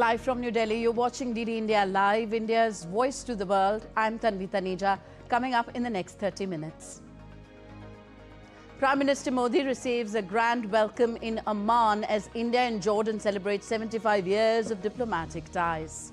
Live from New Delhi, you're watching DD India Live, India's voice to the world. I'm Tanvi Taneja. Coming up in the next 30 minutes. Prime Minister Modi receives a grand welcome in Amman as India and Jordan celebrate 75 years of diplomatic ties.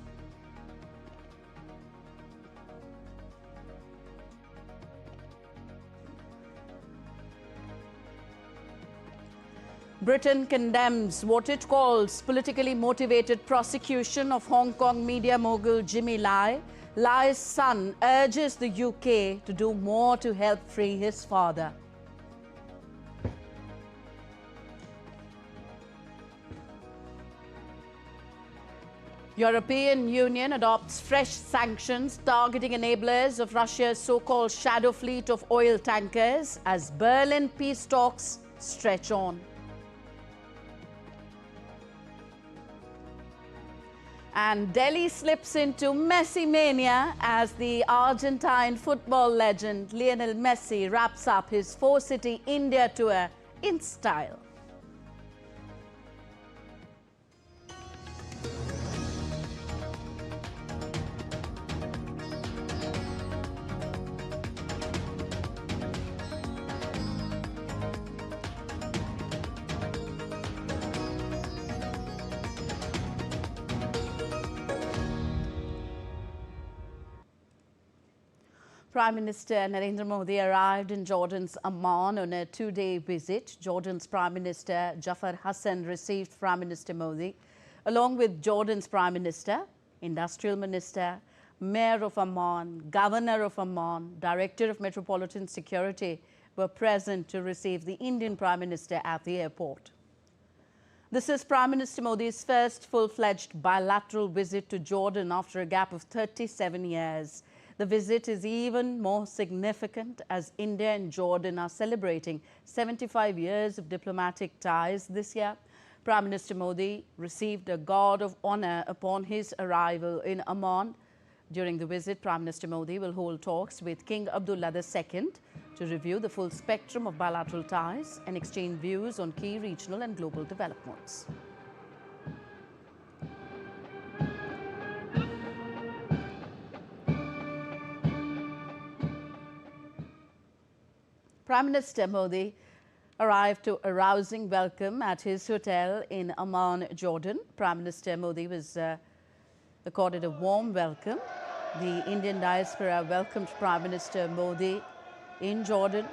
Britain condemns what it calls politically motivated prosecution of Hong Kong media mogul Jimmy Lai. Lai's son urges the UK to do more to help free his father. European Union adopts fresh sanctions targeting enablers of Russia's so-called shadow fleet of oil tankers as Berlin peace talks stretch on. And Delhi slips into Messi mania as the Argentine football legend Lionel Messi wraps up his four-city India tour in style. Prime Minister Narendra Modi arrived in Jordan's Amman on a two-day visit. Jordan's Prime Minister Jafar Hassan received Prime Minister Modi, along with Jordan's Prime Minister, Industrial Minister, Mayor of Amman, Governor of Amman, Director of Metropolitan Security were present to receive the Indian Prime Minister at the airport. This is Prime Minister Modi's first full-fledged bilateral visit to Jordan after a gap of 37 years. The visit is even more significant as India and Jordan are celebrating 75 years of diplomatic ties this year. Prime Minister Modi received a guard of honor upon his arrival in Amman. During the visit, Prime Minister Modi will hold talks with King Abdullah II to review the full spectrum of bilateral ties and exchange views on key regional and global developments. Prime Minister Modi arrived to a rousing welcome at his hotel in Amman, Jordan. Prime Minister Modi was accorded a warm welcome. The Indian diaspora welcomed Prime Minister Modi in Jordan.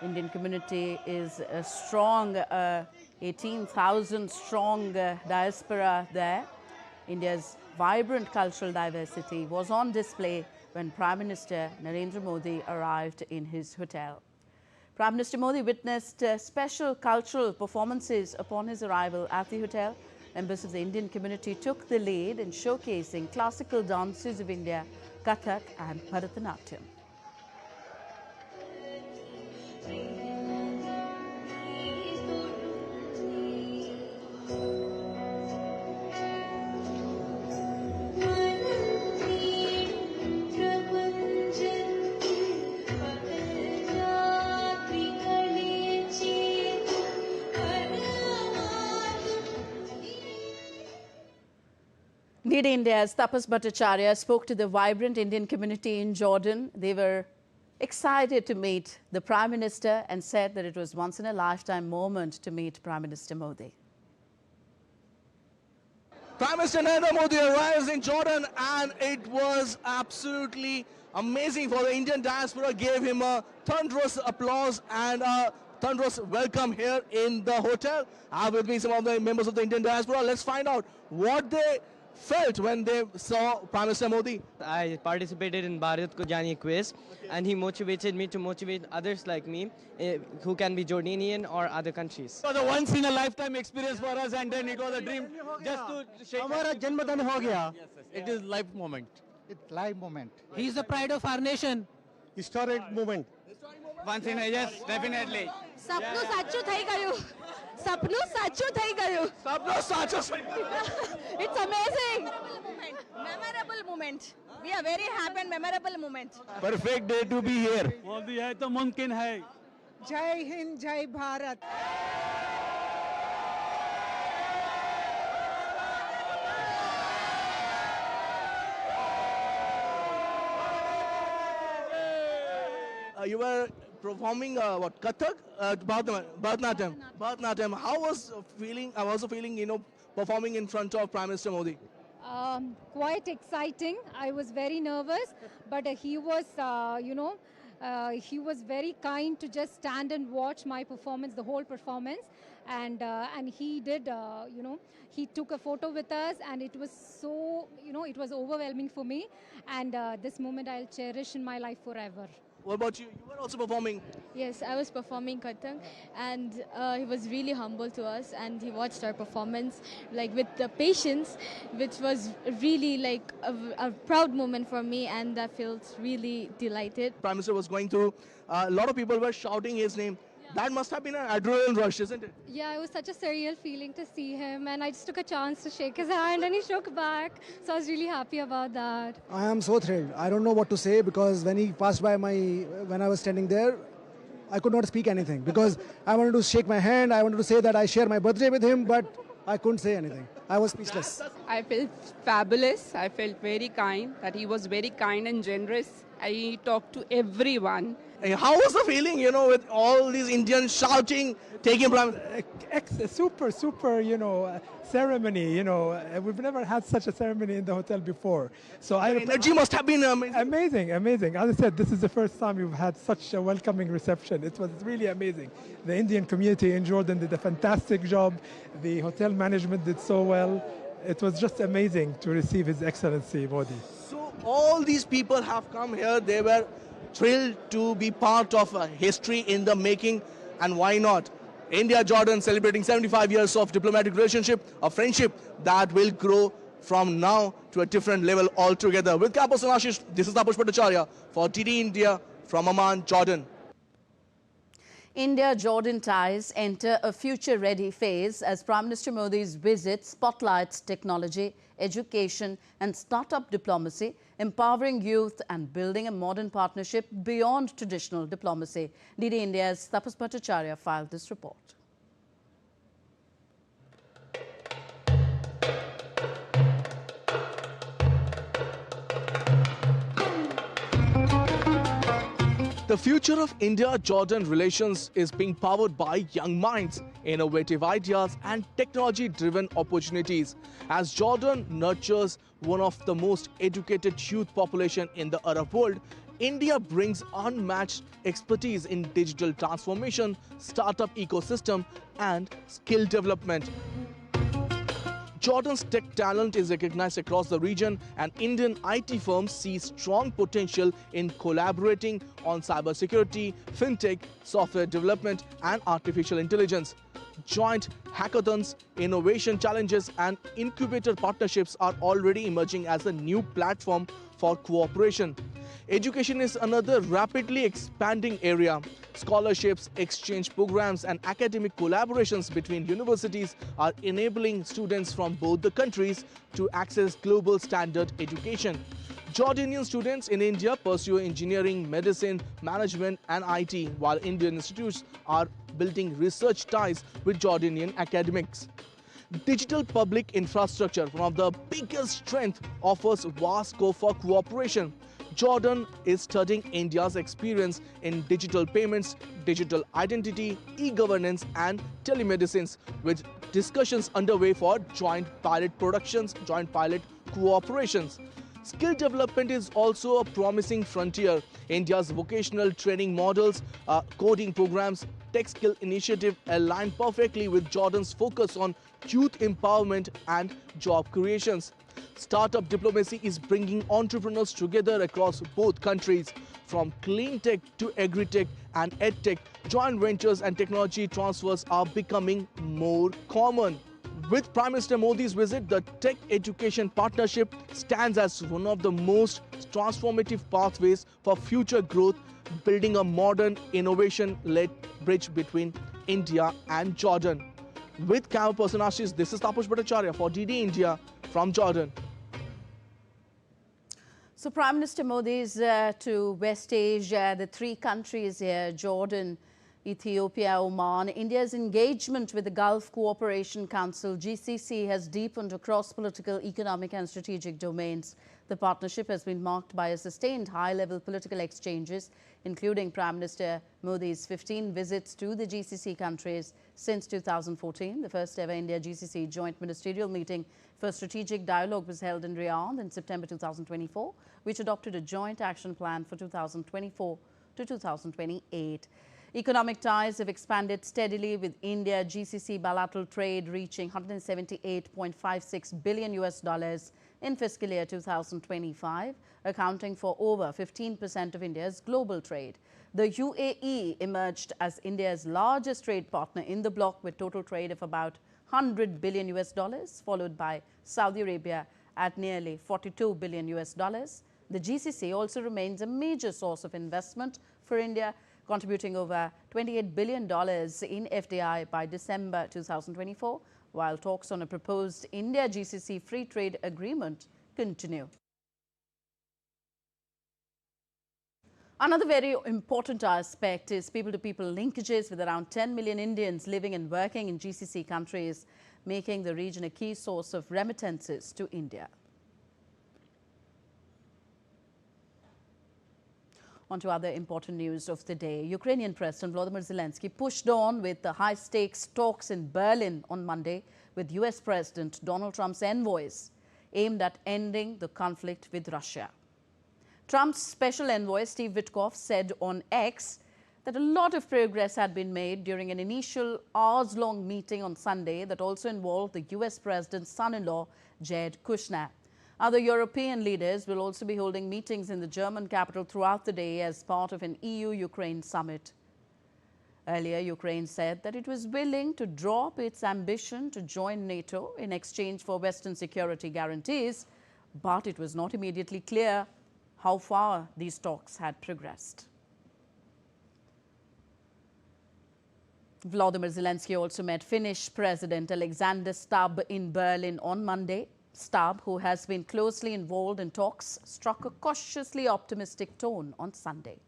Indian community is a strong 18,000 strong diaspora there. India's vibrant cultural diversity was on display when Prime Minister Narendra Modi arrived in his hotel. Prime Minister Modi witnessed special cultural performances upon his arrival at the hotel. Members of the Indian community took the lead in showcasing classical dances of India, Kathak and Bharatanatyam. DD India's Tapas Bhattacharya spoke to the vibrant Indian community in Jordan. They were excited to meet the Prime Minister and said that it was once in a lifetime moment to meet Prime Minister Modi. Prime Minister Narendra Modi arrives in Jordan and it was absolutely amazing for the Indian diaspora. Gave him a thunderous applause and a thunderous welcome here in the hotel. I have with me some of the members of the Indian diaspora. Let's find out what they felt when they saw Prime Minister Modi. I participated in Bharat Ko Janiye quiz and he motivated me to motivate others like me who can be Jordanian or other countries. It was a once in a lifetime experience for us and then it was a dream just to shake. Hamara janmdan ho gaya. It is life moment. It's live moment. He is the pride of our nation. Historic moment. Once in a yes, definitely. સપનું સાચું થઈ ગયું. સપનું સાચું થઈ ગયું. સપનું સાચું. It's amazing. Memorable moment. We are very happy and memorable moment. Perfect day to be here. Modi है तो मुमकिन है. जय हिंद, जय Bharat. you were performing what, Kathak, Bharatanatyam. Bharatanatyam. How was feeling? I was also feeling, performing in front of Prime Minister Modi. Quite exciting. I was very nervous, but he was, he was very kind to just stand and watch my performance, the whole performance, and he did, he took a photo with us, and it was so, it was overwhelming for me, and this moment I'll cherish in my life forever. What about you? You were also performing. Yes, I was performing Kathak, and he was really humble to us, and he watched our performance like with the patience, which was really like a proud moment for me, and I felt really delighted. Prime Minister was going through, a lot of people were shouting his name. That must have been an adrenaline rush, isn't it? Yeah, it was such a surreal feeling to see him, and I just took a chance to shake his hand, and he shook back. So I was really happy about that. I am so thrilled. I don't know what to say, because when he passed by when I was standing there, I could not speak anything, because I wanted to shake my hand. I wanted to say that I share my birthday with him, but I couldn't say anything. I was speechless. I felt fabulous. I felt very kind, that he was very kind and generous. I talked to everyone. How was the feeling, with all these Indians shouting, taking Prime? Super, ceremony, we've never had such a ceremony in the hotel before. So the energy must have been amazing. Amazing. As I said, this is the first time we've had such a welcoming reception. It was really amazing. The Indian community in Jordan did a fantastic job. The hotel management did so well. It was just amazing to receive His Excellency Modi. So all these people have come here. They were thrilled to be part of a history in the making, and why not? India-Jordan celebrating 75 years of diplomatic relationship, a friendship that will grow from now to a different level altogether. With Kapos and Ashish, this is Taposh Bhattacharya for TD India from Amman, Jordan. India-Jordan ties enter a future-ready phase as Prime Minister Modi's visit spotlights technology, education and startup diplomacy, empowering youth and building a modern partnership beyond traditional diplomacy. DD India's Taposh Bhattacharya filed this report. The future of India-Jordan relations is being powered by young minds, innovative ideas and technology-driven opportunities. As Jordan nurtures one of the most educated youth population in the Arab world, India brings unmatched expertise in digital transformation, startup ecosystem and skill development. Jordan's tech talent is recognized across the region, and Indian IT firms see strong potential in collaborating on cybersecurity, fintech, software development, and artificial intelligence. Joint hackathons, innovation challenges, and incubator partnerships are already emerging as a new platform for cooperation. Education is another rapidly expanding area. Scholarships, exchange programs, and academic collaborations between universities are enabling students from both the countries to access global standard education. Jordanian students in India pursue engineering, medicine, management, and IT, while Indian institutes are building research ties with Jordanian academics. Digital public infrastructure, one of the biggest strengths, offers vast scope for cooperation. Jordan is studying India's experience in digital payments, digital identity, e-governance and telemedicine, with discussions underway for joint pilot productions, joint pilot cooperations. Skill development is also a promising frontier. India's vocational training models, coding programs, tech skill initiative align perfectly with Jordan's focus on youth empowerment and job creations. Startup diplomacy is bringing entrepreneurs together across both countries. From clean tech to agri-tech and ed-tech, joint ventures and technology transfers are becoming more common. With Prime Minister Modi's visit, the Tech Education Partnership stands as one of the most transformative pathways for future growth, building a modern, innovation-led bridge between India and Jordan. With camera person Ashish, this is Taposh Bhattacharya for DD India from Jordan. So Prime Minister Modi's to West Asia, the three countries here, Jordan, Ethiopia, Oman. India's engagement with the Gulf Cooperation Council, GCC, has deepened across political, economic and strategic domains. The The partnership has been marked by a sustained high-level political exchanges, including Prime Minister Modi's 15 visits to the GCC countries since 2014. The first ever India-GCC joint ministerial meeting for strategic dialogue was held in Riyadh in September 2024, which adopted a joint action plan for 2024 to 2028. Economic ties have expanded steadily, with India-GCC bilateral trade reaching $178.56 billion in fiscal year 2025, accounting for over 15% of India's global trade. The UAE emerged as India's largest trade partner in the bloc, with total trade of about $100 billion, followed by Saudi Arabia at nearly $42 billion. The GCC also remains a major source of investment for India, contributing over $28 billion in FDI by December 2024, while talks on a proposed India-GCC free trade agreement continue. Another very important aspect is people-to-people linkages, with around 10 million Indians living and working in GCC countries, making the region a key source of remittances to India. On to other important news of the day. Ukrainian President Volodymyr Zelensky pushed on with the high-stakes talks in Berlin on Monday with US President Donald Trump's envoys, aimed at ending the conflict with Russia. Trump's special envoy Steve Witkoff said on X that a lot of progress had been made during an initial hours-long meeting on Sunday that also involved the US President's son-in-law, Jared Kushner. Other European leaders will also be holding meetings in the German capital throughout the day as part of an EU-Ukraine summit. Earlier, Ukraine said that it was willing to drop its ambition to join NATO in exchange for Western security guarantees, but it was not immediately clear how far these talks had progressed. Volodymyr Zelensky also met Finnish President Alexander Stubb in Berlin on Monday. Stubb, who has been closely involved in talks, struck a cautiously optimistic tone on Sunday.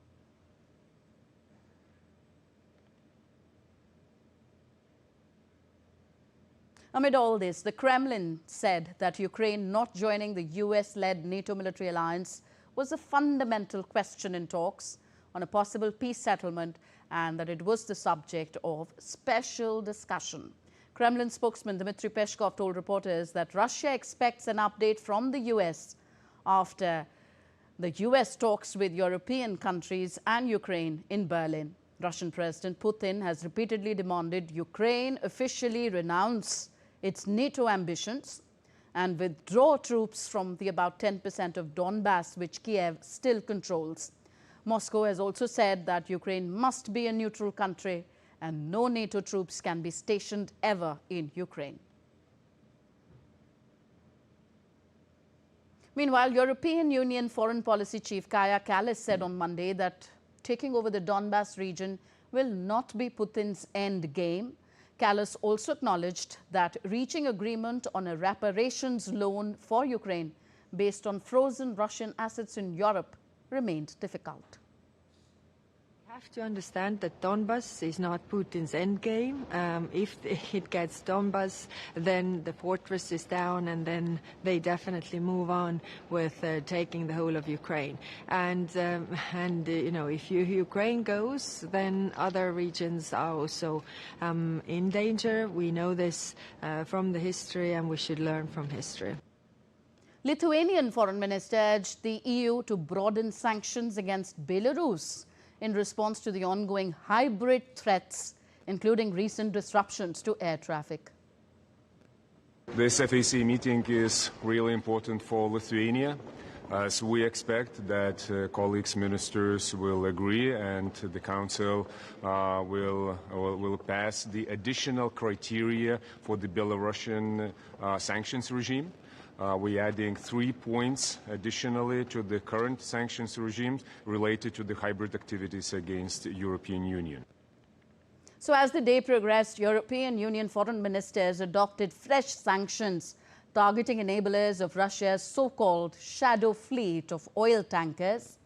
Amid all this, the Kremlin said that Ukraine not joining the US-led NATO military alliance was a fundamental question in talks on a possible peace settlement, and that it was the subject of special discussion. Kremlin spokesman Dmitry Peskov told reporters that Russia expects an update from the US after the US talks with European countries and Ukraine in Berlin. Russian President Putin has repeatedly demanded Ukraine officially renounce its NATO ambitions and withdraw troops from the about 10% of Donbass which Kiev still controls. Moscow has also said that Ukraine must be a neutral country and no NATO troops can be stationed ever in Ukraine. Meanwhile, European Union Foreign Policy Chief Kaja Kallas said on Monday that taking over the Donbass region will not be Putin's end game. Kallas also acknowledged that reaching agreement on a reparations loan for Ukraine based on frozen Russian assets in Europe remained difficult. We have to understand that Donbass is not Putin's endgame. If it gets Donbass, then the fortress is down, and then they definitely move on with taking the whole of Ukraine. And you know, if Ukraine goes, then other regions are also in danger. We know this from the history, and we should learn from history. Lithuanian Foreign Minister urged the EU to broaden sanctions against Belarus in response to the ongoing hybrid threats, including recent disruptions to air traffic. This FAC meeting is really important for Lithuania, as we expect that colleagues ministers will agree and the Council will pass the additional criteria for the Belarusian sanctions regime. We're adding 3 points additionally to the current sanctions regime related to the hybrid activities against the European Union. So as the day progressed, European Union foreign ministers adopted fresh sanctions targeting enablers of Russia's so-called shadow fleet of oil tankers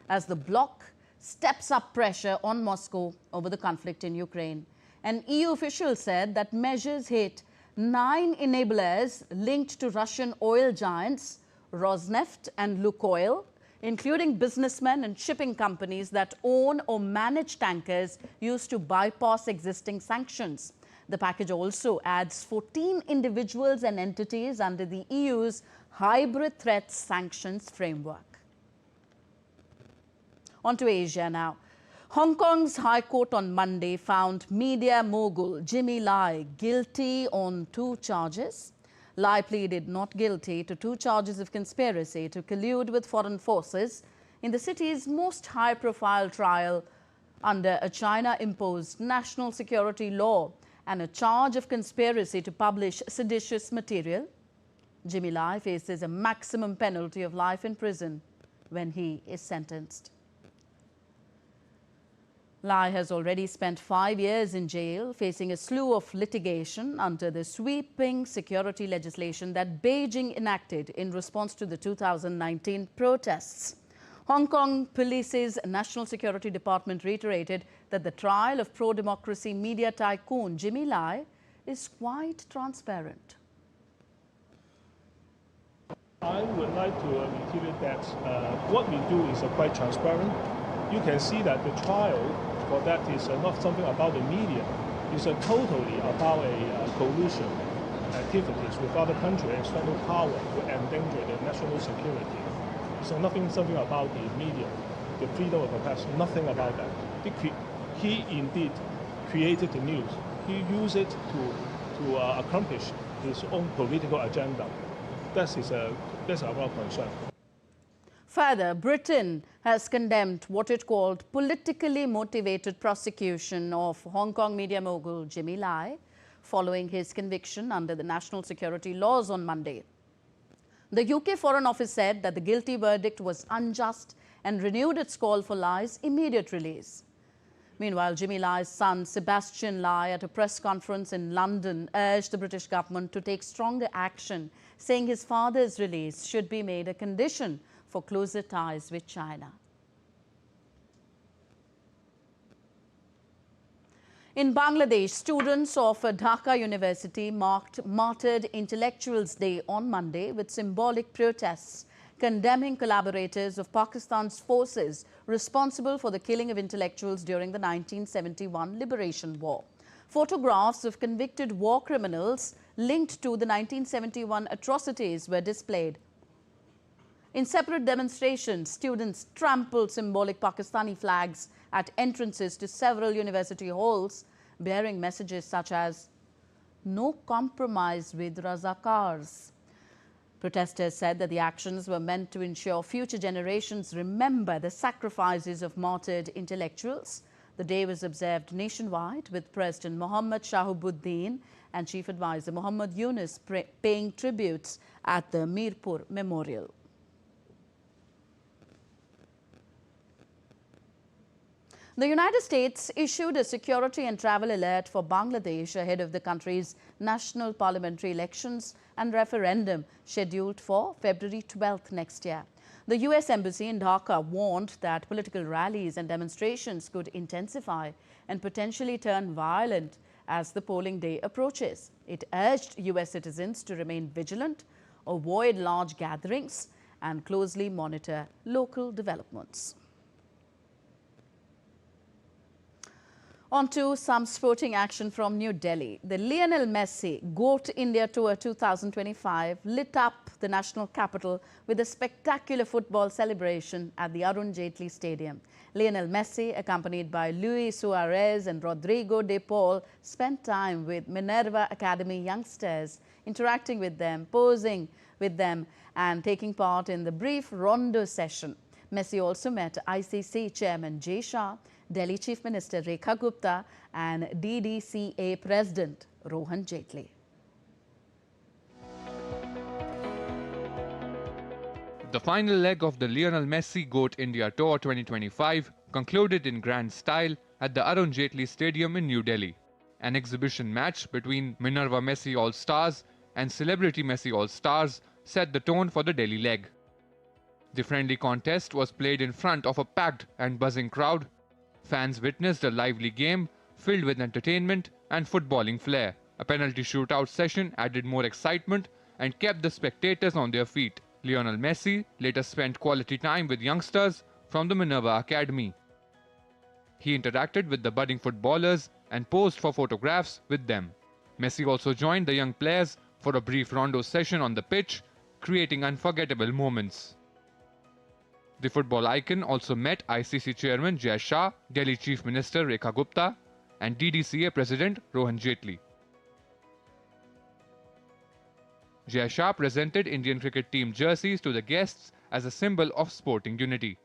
as the bloc steps up pressure on Moscow over the conflict in Ukraine. An EU official said that measures hit 9 enablers linked to Russian oil giants Rosneft and Lukoil, including businessmen and shipping companies that own or manage tankers used to bypass existing sanctions. The package also adds 14 individuals and entities under the EU's hybrid threats sanctions framework. On to Asia now. Hong Kong's High Court on Monday found media mogul Jimmy Lai guilty on 2 charges. Lai pleaded not guilty to 2 charges of conspiracy to collude with foreign forces in the city's most high-profile trial under a China-imposed national security law and a charge of conspiracy to publish seditious material. Jimmy Lai faces a maximum penalty of life in prison when he is sentenced. Lai has already spent 5 years in jail, facing a slew of litigation under the sweeping security legislation that Beijing enacted in response to the 2019 protests. Hong Kong Police's National Security Department reiterated that the trial of pro-democracy media tycoon Jimmy Lai is quite transparent. I would like to reiterate that what we do is quite transparent. You can see that the trial for that is not something about the media. It's totally about a collusion activities with other countries, external power to endanger the national security. So something about the media, the freedom of the press, nothing about that. He indeed created the news. He used it to accomplish his own political agenda. That's our concern. Further, Britain has condemned what it called politically motivated prosecution of Hong Kong media mogul Jimmy Lai following his conviction under the national security laws on Monday. The UK Foreign Office said that the guilty verdict was unjust and renewed its call for Lai's immediate release. Meanwhile, Jimmy Lai's son, Sebastian Lai, at a press conference in London, urged the British government to take stronger action, saying his father's release should be made a condition for closer ties with China. In Bangladesh, students of Dhaka University marked Martyred Intellectuals Day on Monday with symbolic protests condemning collaborators of Pakistan's forces responsible for the killing of intellectuals during the 1971 Liberation War. Photographs of convicted war criminals linked to the 1971 atrocities were displayed. In separate demonstrations, students trampled symbolic Pakistani flags at entrances to several university halls, bearing messages such as "No compromise with Razakars." Protesters said that the actions were meant to ensure future generations remember the sacrifices of martyred intellectuals. The day was observed nationwide, with President Mohammad Shahabuddin and Chief Advisor Muhammad Yunus paying tributes at the Mirpur Memorial. The United States issued a security and travel alert for Bangladesh ahead of the country's national parliamentary elections and referendum scheduled for February 12th next year. The U.S. Embassy in Dhaka warned that political rallies and demonstrations could intensify and potentially turn violent as the polling day approaches. It urged U.S. citizens to remain vigilant, avoid large gatherings, and closely monitor local developments. On to some sporting action from New Delhi. The Lionel Messi GOAT India Tour 2025 lit up the national capital with a spectacular football celebration at the Arun Jaitley Stadium. Lionel Messi, accompanied by Luis Suarez and Rodrigo de Paul, spent time with Minerva Academy youngsters, interacting with them, posing with them, and taking part in the brief rondo session. Messi also met ICC Chairman Jay Shah, Delhi Chief Minister Rekha Gupta and DDCA President Rohan Jaitley. The final leg of the Lionel Messi GOAT India Tour 2025 concluded in grand style at the Arun Jaitley Stadium in New Delhi. An exhibition match between Minerva Messi All-Stars and Celebrity Messi All-Stars set the tone for the Delhi leg. The friendly contest was played in front of a packed and buzzing crowd. Fans witnessed a lively game filled with entertainment and footballing flair. A penalty shootout session added more excitement and kept the spectators on their feet. Lionel Messi later spent quality time with youngsters from the Minerva Academy. He interacted with the budding footballers and posed for photographs with them. Messi also joined the young players for a brief rondo session on the pitch, creating unforgettable moments. The football icon also met ICC Chairman Jai Shah, Delhi Chief Minister Rekha Gupta, and DDCA President Rohan Jaitley. Jai Shah presented Indian cricket team jerseys to the guests as a symbol of sporting unity.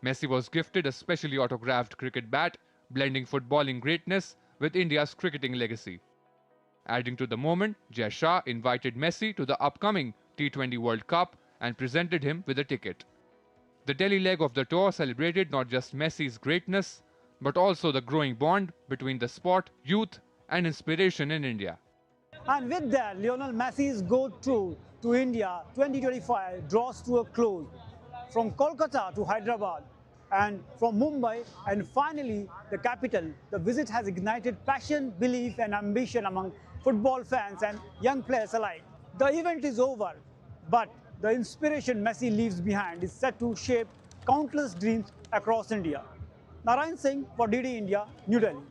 Messi was gifted a specially autographed cricket bat, blending footballing greatness with India's cricketing legacy. Adding to the moment, Jai Shah invited Messi to the upcoming T20 World Cup and presented him with a ticket. The Delhi leg of the tour celebrated not just Messi's greatness, but also the growing bond between the sport, youth, and inspiration in India. And with that, Lionel Messi's GOAT tour to India 2025 draws to a close. From Kolkata to Hyderabad and from Mumbai and finally the capital, the visit has ignited passion, belief and ambition among football fans and young players alike. The event is over, but the inspiration Messi leaves behind is set to shape countless dreams across India. Narayan Singh for DD India, New Delhi.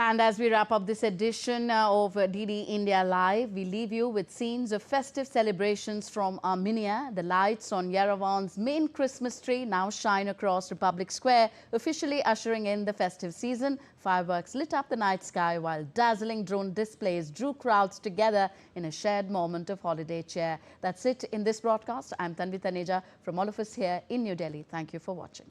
And as we wrap up this edition of DD India Live, we leave you with scenes of festive celebrations from Armenia. The lights on Yerevan's main Christmas tree now shine across Republic Square, officially ushering in the festive season. Fireworks lit up the night sky while dazzling drone displays drew crowds together in a shared moment of holiday cheer. That's it in this broadcast. I'm Tanvi Taneja from all of us here in New Delhi. Thank you for watching.